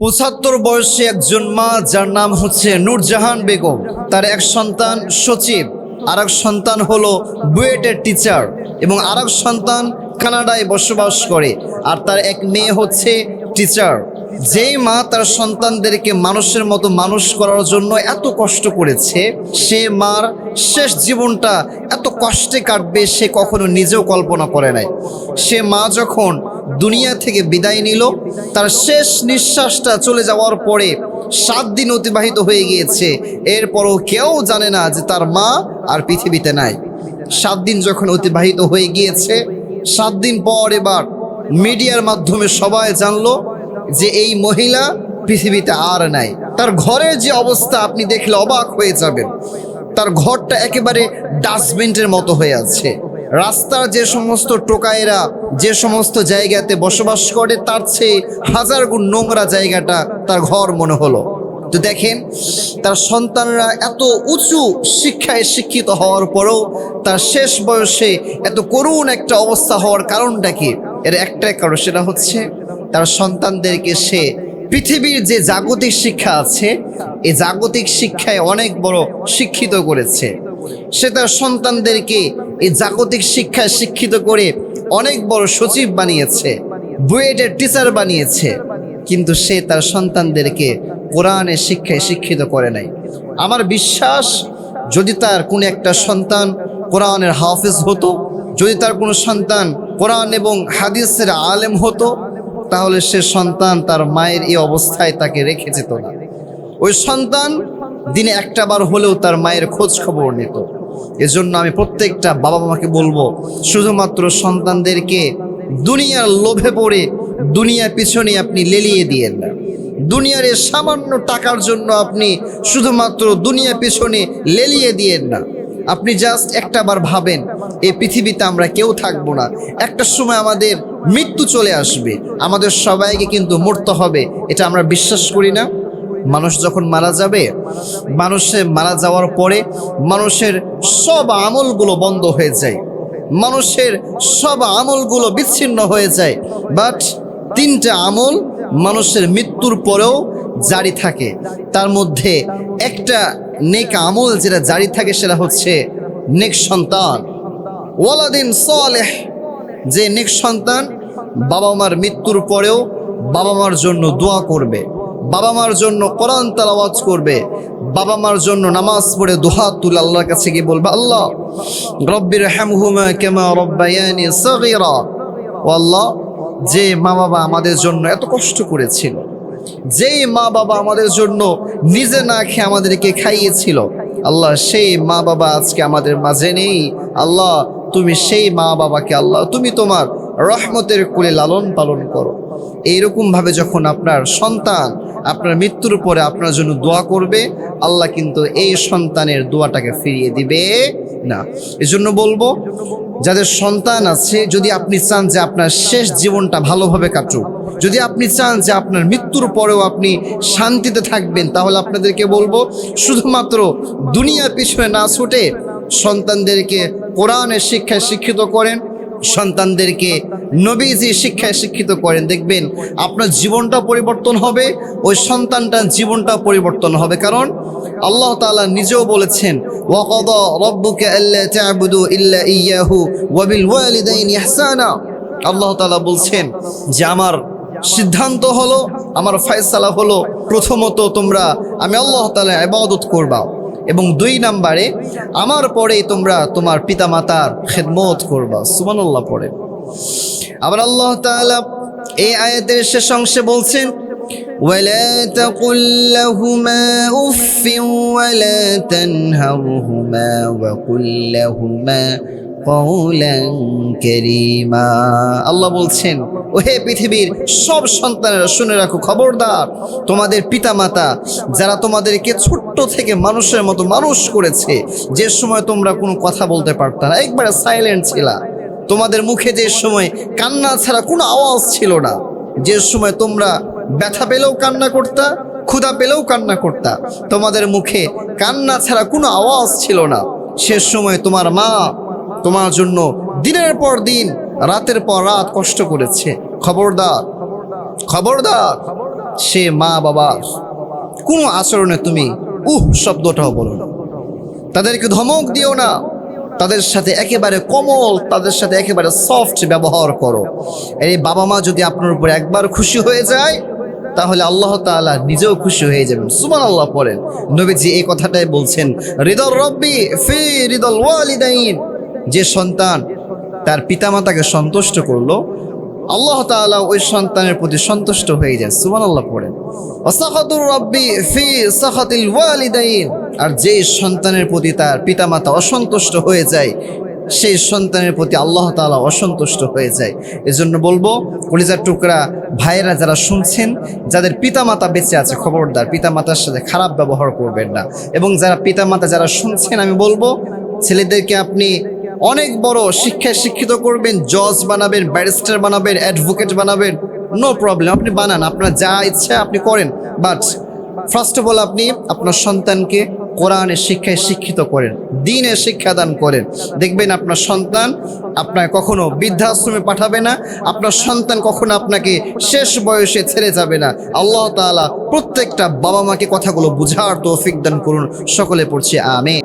৭৫ বয়সী একজন মা যার নাম হচ্ছে নূরজাহান বেগম, তার এক সন্তান সচিব, আর এক সন্তান হলো বুয়েটের টিচার এবং আর এক সন্তান কানাডায় বসবাস করে, আর তার এক মেয়ে হচ্ছে টিচার। যেই মা তার সন্তানদেরকে মানুষের মতো মানুষ করার জন্য এত কষ্ট করেছে, সে মার শেষ জীবনটা এত কষ্টে কাটবে সে কখনো নিজেও কল্পনা করে নাই। সে মা যখন দুনিয়া থেকে বিদায় নিল, তার শেষ নিঃশ্বাসটা চলে যাওয়ার পরে 7 দিন অতিবাহিত হয়ে গিয়েছে, এরপরও কেউ জানে না যে তার মা আর পৃথিবীতে নাই। 7 দিন যখন অতিবাহিত হয়ে গিয়েছে, 7 দিন পর এবার মিডিয়ার মাধ্যমে সবাই জানলো যে এই মহিলা পৃথিবীতে আর নাই। তার ঘরের যে অবস্থা আপনি দেখলে অবাক হয়ে যাবেন। তার ঘরটা একেবারে ডাস্টবিনের মতো হয়ে আছে। রাস্তার যে সমস্ত টোকাইরা যে সমস্ত জায়গাতে বসবাস করে, তার চেয়ে 1000 গুণ নোংরা জায়গাটা তার ঘর মনে হলো। তো দেখেন, তার সন্তানরা এত উঁচু শিক্ষায় শিক্ষিত হওয়ার পরেও তার শেষ বয়সে এত করুণ একটা অবস্থা হওয়ার কারণটা কি? এর একটাই কারণ, সেটা হচ্ছে তার সন্তানদেরকে সে পৃথিবীর যে জাগতিক শিক্ষা আছে, এই জাগতিক শিক্ষায় অনেক বড় শিক্ষিত করেছে। সে তার সন্তানদেরকে এই জাগতিক শিক্ষায় শিক্ষিত করে অনেক বড় সচিব বানিয়েছে, বুয়েটের টিচার বানিয়েছে, কিন্তু সে তার সন্তানদেরকে কোরআনের শিক্ষায় শিক্ষিত করে নাই। আমার বিশ্বাস, যদি তার কোনো একটা সন্তান কোরআনের হাফেজ হতো, যদি তার কোনো সন্তান কোরআন এবং হাদিসের আলেম হতো, তাহলে সে সন্তান তার মায়ের এই অবস্থায় তাকে রেখে যেত না। ওই সন্তান দিনে একটা বার হলেও তার মায়ের খোঁজ খবর নিত। এজন্য আমি প্রত্যেকটা বাবা মাকে বলবো, শুধুমাত্র সন্তানদেরকে দুনিয়ার লোভে পড়ে দুনিয়ার পিছনে আপনি লেলিয়ে দিয়েন না। দুনিয়ার এই সামান্য টাকার জন্য আপনি শুধুমাত্র দুনিয়ার পিছনে লেলিয়ে দিয়েন না। আপনি জাস্ট একটা বার ভাবেন, এই পৃথিবীতে আমরা কেউ থাকবো না, একটা সময় আমাদের মৃত্যু চলে আসবে, আমাদের সবাইকে কিন্তু মরতে হবে। এটা আমরা বিশ্বাস করি না? মানুষ যখন মারা যাবে, মানুষের মারা যাওয়ার পরে মানুষের সব আমলগুলো বন্ধ হয়ে যায়, মানুষের সব আমলগুলো বিচ্ছিন্ন হয়ে যায়, বাট 3টা আমল মানুষের মৃত্যুর পরেও জারি থাকে। তার মধ্যে একটা নেক আমল যেটা জারি থাকে, সেটা হচ্ছে নেক সন্তান, ওয়ালাদিন সালেহ। যে নেক সন্তান বাবা মার মৃত্যুর পরেও বাবা মার জন্য দোয়া করবে, বাবা মার জন্য কোরআন তেলাওয়াত করবে, বাবা মার জন্য নামাজ পড়ে দুহাত তুলে আল্লাহর কাছে গিয়ে বলবে, আল্লাহ রব্বির হামহুমা কামা রব্বায়ানি সগীরা। ও আল্লাহ, যে মা বাবা আমাদের জন্য এত কষ্ট করেছিল, যেই মা বাবা আমাদের জন্য নিজে না খেয়ে আমাদেরকে খাইয়েছিল, আল্লাহ সেই মা বাবা আজকে আমাদের মাঝে নেই। আল্লাহ তুমি সেই মা বাবাকে আল্লাহ তুমি তোমার রহমতের কোলে লালন পালন করো। এইরকম ভাবে যখন আপনার সন্তান আপনার মৃত্যুর পরে আপনার জন্য দোয়া করবে, আল্লাহ কিন্তু এই সন্তানের দোয়াটাকে ফিরিয়ে দিবে না। এজন্য বলবো, যাদের সন্তান আছে, যদি আপনি চান যে আপনার শেষ জীবনটা ভালোভাবে কাটুক, যদি আপনি চান যে আপনার মৃত্যুর পরেও আপনি শান্তিতে থাকবেন, তাহলে আপনাদেরকে বলবো, শুধুমাত্র দুনিয়ার পিছনে না ছুটে সন্তানদেরকে কোরআনের শিক্ষায় শিক্ষিত করেন, সন্তানদেরকে নবীজি শিক্ষায় শিক্ষিত করেন। দেখবেন আপনার জীবনটা পরিবর্তন হবে, ওই সন্তানটার জীবনটা পরিবর্তন হবে। কারণ আল্লাহ তাআলা নিজেও বলেছেন, ওয়াকাদা রাব্বুকা আল্লা তা'বুদু ইল্লা ইয়্যাহু ওয়া বিল ওয়ালিদাইনি ইহসানা। আল্লাহ তাআলা বলছেন যে আমার সিদ্ধান্ত হলো, আমার ফয়সালা হলো, প্রথমত তোমরা আমি আল্লাহ তাআলার ইবাদত করবা, এবং 2 নম্বরে আমার পরেই তোমরা তোমার পিতামাতার খেদমত করবা। সুবহানাল্লাহ পড়ে। আবার আল্লাহ তাআলা এই আয়াতের শেষ অংশে বলছেন, ওয়ালা তাকুল লাহুমা উফফিন ওয়ালা তানহারহুমা ওয়া কুল লাহুমা কওলান কারীমা। আল্লাহ বলছেন, ওহে পৃথিবীর সব সন্তানেরা শুনে রাখো, খবরদার, তোমাদের পিতামাতা যারা তোমাদেরকে ছোট্ট থেকে মানুষের মতো মানুষ করেছে, যে সময় তোমরা কোনো কথা বলতে পারতা না, একবারে সাইলেন্ট ছিলা, তোমাদের মুখে যে সময় কান্না ছাড়া কোনো আওয়াজ ছিল না, যে সময় তোমরা ব্যথা পেলেও কান্না করতা, ক্ষুধা পেলেও কান্না করতা, তোমাদের মুখে কান্না ছাড়া কোনো আওয়াজ ছিল না, সে সময় তোমার মা তোমার জন্য দিনের পর দিন রাতের পর রাত কষ্ট করেছে। খবরদার, খবরদার, সে মা বাবা কোনো আচরণে তুমি শব্দটাও বলো না, তাদেরকে ধমক দিও না, তাদের সাথে একেবারে কোমল, তাদের সাথে একেবারে সফট ব্যবহার করো। এই বাবা মা যদি আপনার উপর একবার খুশি হয়ে যায় তাহলে আল্লাহ তাআলা নিজেও খুশি হয়ে যাবেন। সুবহানাল্লাহ পড়েন। নবীজি এই কথাটাই বলছেন, রিদাল রব্বি ফি রিদাল ওয়ালিদাইন। যে সন্তান তার পিতামাতাকে সন্তুষ্ট করলো, আল্লাহ তাআলা ওই সন্তানের প্রতি সন্তুষ্ট হয়ে যায়। সুবহানাল্লাহ পড়েন। ওয়াসাখাতুর রব্বি ফি সাখাতিল ওয়ালিদাইন। আর যেই সন্তানের প্রতি তার পিতামাতা অসন্তুষ্ট হয়ে যায়, সেই সন্তানের প্রতি আল্লাহ তাআলা অসন্তুষ্ট হয়ে যায়। এজন্য বলবো, কলিজার টুকরা ভাইয়েরা যারা শুনছেন, যাদের পিতামাতা বেঁচে আছে, খবরদার পিতামাতার সাথে খারাপ ব্যবহার করবেন না। এবং যারা পিতামাতা যারা শুনছেন, আমি বলবো ছেলেদেরকে আপনি অনেক বড় শিক্ষায় শিক্ষিত করবেন, জজ বানাবেন, ব্যারিস্টার বানাবেন, অ্যাডভোকেট বানাবেন, নো প্রবলেম, আপনি বানান, আপনার যা ইচ্ছা আপনি করেন। বাট ফার্স্ট অফ অল আপনি আপনার সন্তানকে কোরআনের শিক্ষায় শিক্ষিত করেন, দ্বীনের শিক্ষাদান করেন। দেখবেন আপনার সন্তান আপনাকে কখনো বৃদ্ধাশ্রমে পাঠাবে না, আপনার সন্তান কখনো আপনাকে শেষ বয়সে ছেড়ে যাবে না। আল্লাহ তাআলা প্রত্যেকটা বাবা মাকে কথাগুলো বুঝার তৌফিক দান করুন। সকলে পড়ছি আমিন।